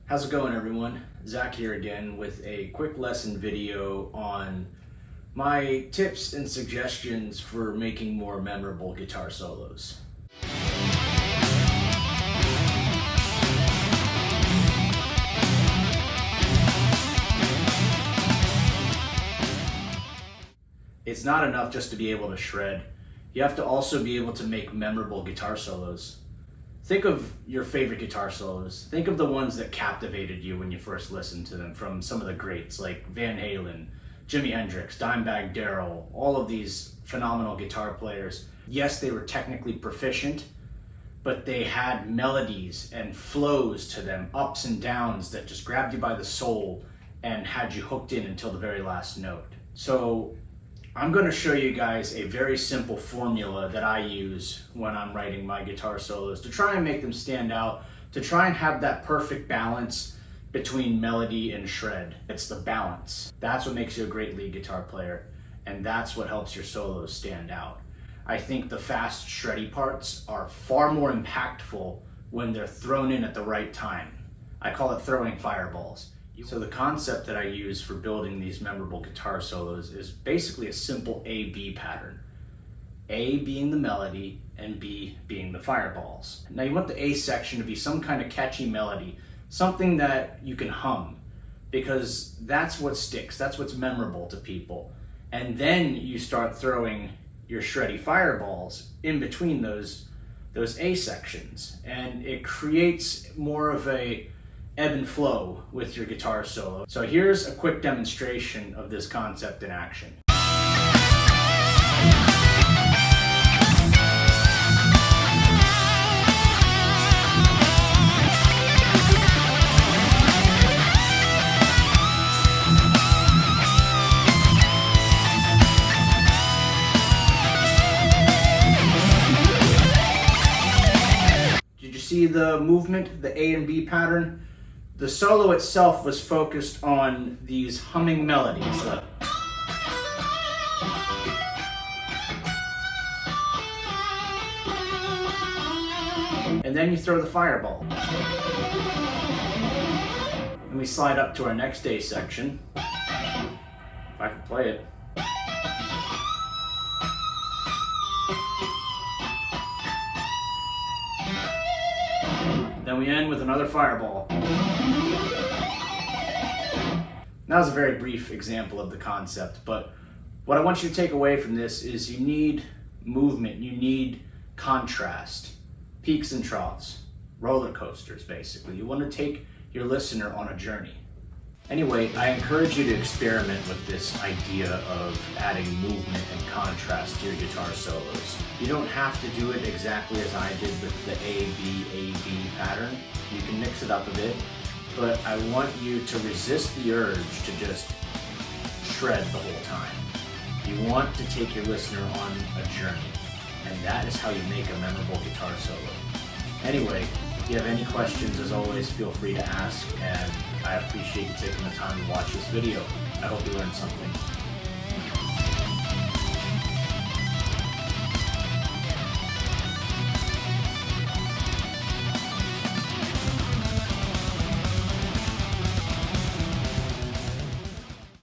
How's it going, everyone? Zach here again with a quick lesson video on my tips and suggestions for making more memorable guitar solos. It's not enough just to be able to shred. You have to also be able to make memorable guitar solos. Think of your favorite guitar solos. Think of the ones that captivated you when you first listened to them from some of the greats like Van Halen, Jimi Hendrix, Dimebag Darrell, all of these phenomenal guitar players. Yes, they were technically proficient, but they had melodies and flows to them, ups and downs that just grabbed you by the soul and had you hooked in until the very last note. So I'm going to show you guys a very simple formula that I use when I'm writing my guitar solos to try and make them stand out, to try and have that perfect balance between melody and shred. It's the balance. That's what makes you a great lead guitar player, and that's what helps your solos stand out. I think the fast, shreddy parts are far more impactful when they're thrown in at the right time. I call it throwing fireballs. So the concept that I use for building these memorable guitar solos is basically a simple A-B pattern. A being the melody and B being the fireballs. Now you want the A section to be some kind of catchy melody, something that you can hum, because that's what sticks, that's what's memorable to people. And then you start throwing your shreddy fireballs in between those A sections, and it creates more of a ebb and flow with your guitar solo. So here's a quick demonstration of this concept in action. Did you see the movement, the A and B pattern? The solo itself was focused on these humming melodies. And then you throw the fireball. And we slide up to our next A section. If I can play it. Then we end with another fireball. That was a very brief example of the concept, but what I want you to take away from this is you need movement, you need contrast, peaks and troughs, roller coasters basically. You want to take your listener on a journey. Anyway, I encourage you to experiment with this idea of adding movement and contrast to your guitar solos. You don't have to do it exactly as I did with the A-B pattern. You can mix it up a bit, but I want you to resist the urge to just shred the whole time. You want to take your listener on a journey, and that is how you make a memorable guitar solo. Anyway, if you have any questions, as always, feel free to ask, and I appreciate you taking the time to watch this video. I hope you learned something.